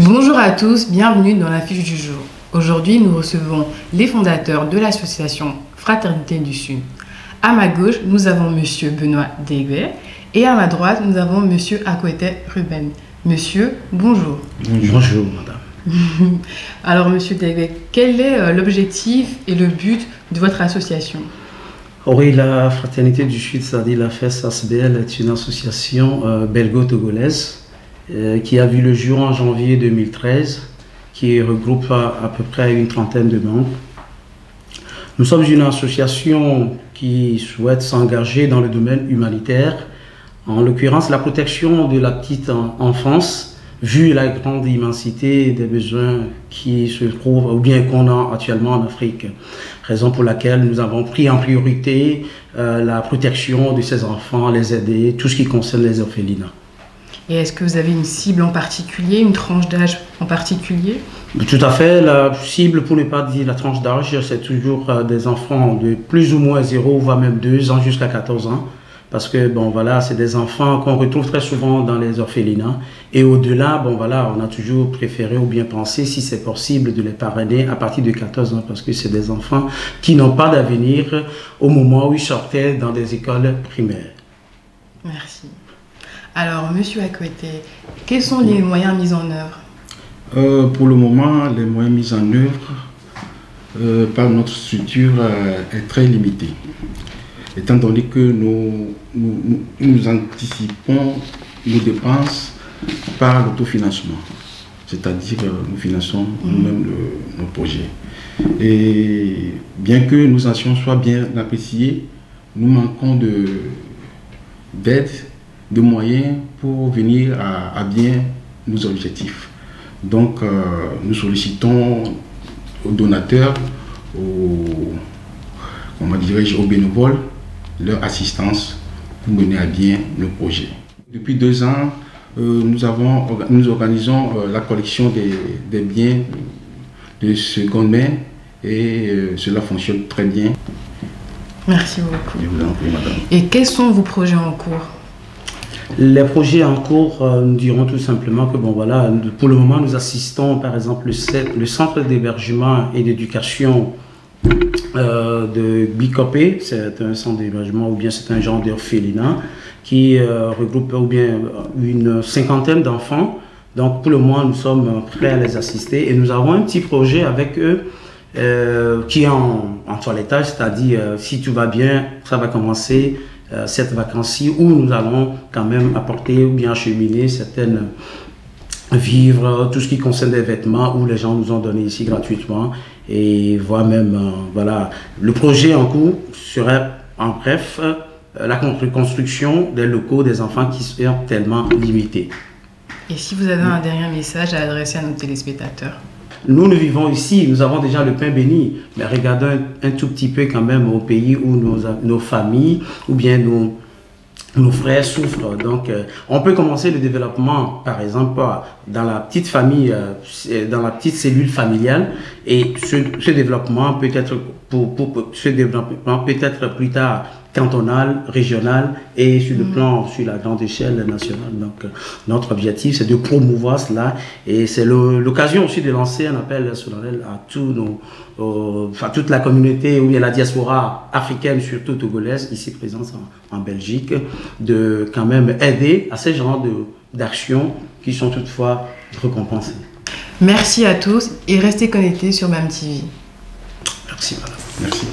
Bonjour à tous, bienvenue dans la fiche du jour. Aujourd'hui, nous recevons les fondateurs de l'association Fraternité du Sud. À ma gauche, nous avons Monsieur Benoît Deguet et à ma droite, nous avons Monsieur Akwete Ruben. Monsieur, bonjour. Bonjour, madame. Alors, Monsieur Deguet, quel est l'objectif et le but de votre association? Oui, la Fraternité du Sud, c'est-à-dire la FES-ASBL, est une association belgo-togolaise qui a vu le jour en janvier 2013, qui regroupe à peu près une trentaine de membres. Nous sommes une association qui souhaite s'engager dans le domaine humanitaire, en l'occurrence la protection de la petite enfance, vu la grande immensité des besoins qui se trouvent ou bien qu'on a actuellement en Afrique. Raison pour laquelle nous avons pris en priorité la protection de ces enfants, les aider, tout ce qui concerne les orphelinats. Et est-ce que vous avez une cible en particulier, une tranche d'âge en particulier? Tout à fait. La cible, pour ne pas dire la tranche d'âge, c'est toujours des enfants de plus ou moins 0, voire même 2 ans jusqu'à 14 ans. Parce que, bon, voilà, c'est des enfants qu'on retrouve très souvent dans les orphelinats. Et au-delà, bon, voilà, on a toujours préféré ou bien pensé, si c'est possible, de les parrainer à partir de 14 ans. Parce que c'est des enfants qui n'ont pas d'avenir au moment où ils sortaient dans des écoles primaires. Merci. Alors, Monsieur Akwete, quels sont les moyens mis en œuvre? Pour le moment, les moyens mis en œuvre par notre structure est très limité. Étant donné que nous anticipons nos dépenses par l'autofinancement, c'est-à-dire nous finançons nous-mêmes nos projets. Et bien que nos actions soient bien appréciées, nous manquons d'aide, de moyens pour venir à bien nos objectifs. Donc nous sollicitons aux donateurs, aux bénévoles, leur assistance pour mener à bien nos projets. Depuis 2 ans, nous organisons la collection des biens de seconde main et cela fonctionne très bien. Merci beaucoup. Je vous en prie, madame. Et quels sont vos projets en cours? Les projets en cours, nous dirons tout simplement que, bon, voilà, pour le moment, nous assistons, par exemple, le centre d'hébergement et d'éducation de Bikopé, c'est un centre d'hébergement ou bien c'est un genre d'orphelinat qui regroupe ou bien une 50aine d'enfants. Donc pour le moment nous sommes prêts à les assister et nous avons un petit projet avec eux qui est en toilettage, c'est-à-dire si tout va bien, ça va commencer cette vacance-ci où nous allons quand même apporter ou bien acheminer certaines vivres, tout ce qui concerne les vêtements où les gens nous ont donné ici gratuitement et voire même, voilà, le projet en cours serait en bref la construction des locaux des enfants qui sont tellement limités. Et si vous avez un dernier message à adresser à nos téléspectateurs? Nous vivons ici, nous avons déjà le pain béni, mais regardons un tout petit peu quand même au pays où nos familles ou bien nos frères souffrent. Donc, on peut commencer le développement, par exemple, dans la petite famille, dans la petite cellule familiale, et ce développement peut être peut-être plus tard cantonal, régional et sur la grande échelle nationale. Donc, notre objectif, c'est de promouvoir cela et c'est l'occasion aussi de lancer un appel solennel à toute la communauté ou la diaspora africaine, surtout togolaise, ici présente en Belgique, de quand même aider à ces genres d'actions qui sont toutefois récompensées. Merci à tous et restez connectés sur BAM TV. Merci madame. Merci.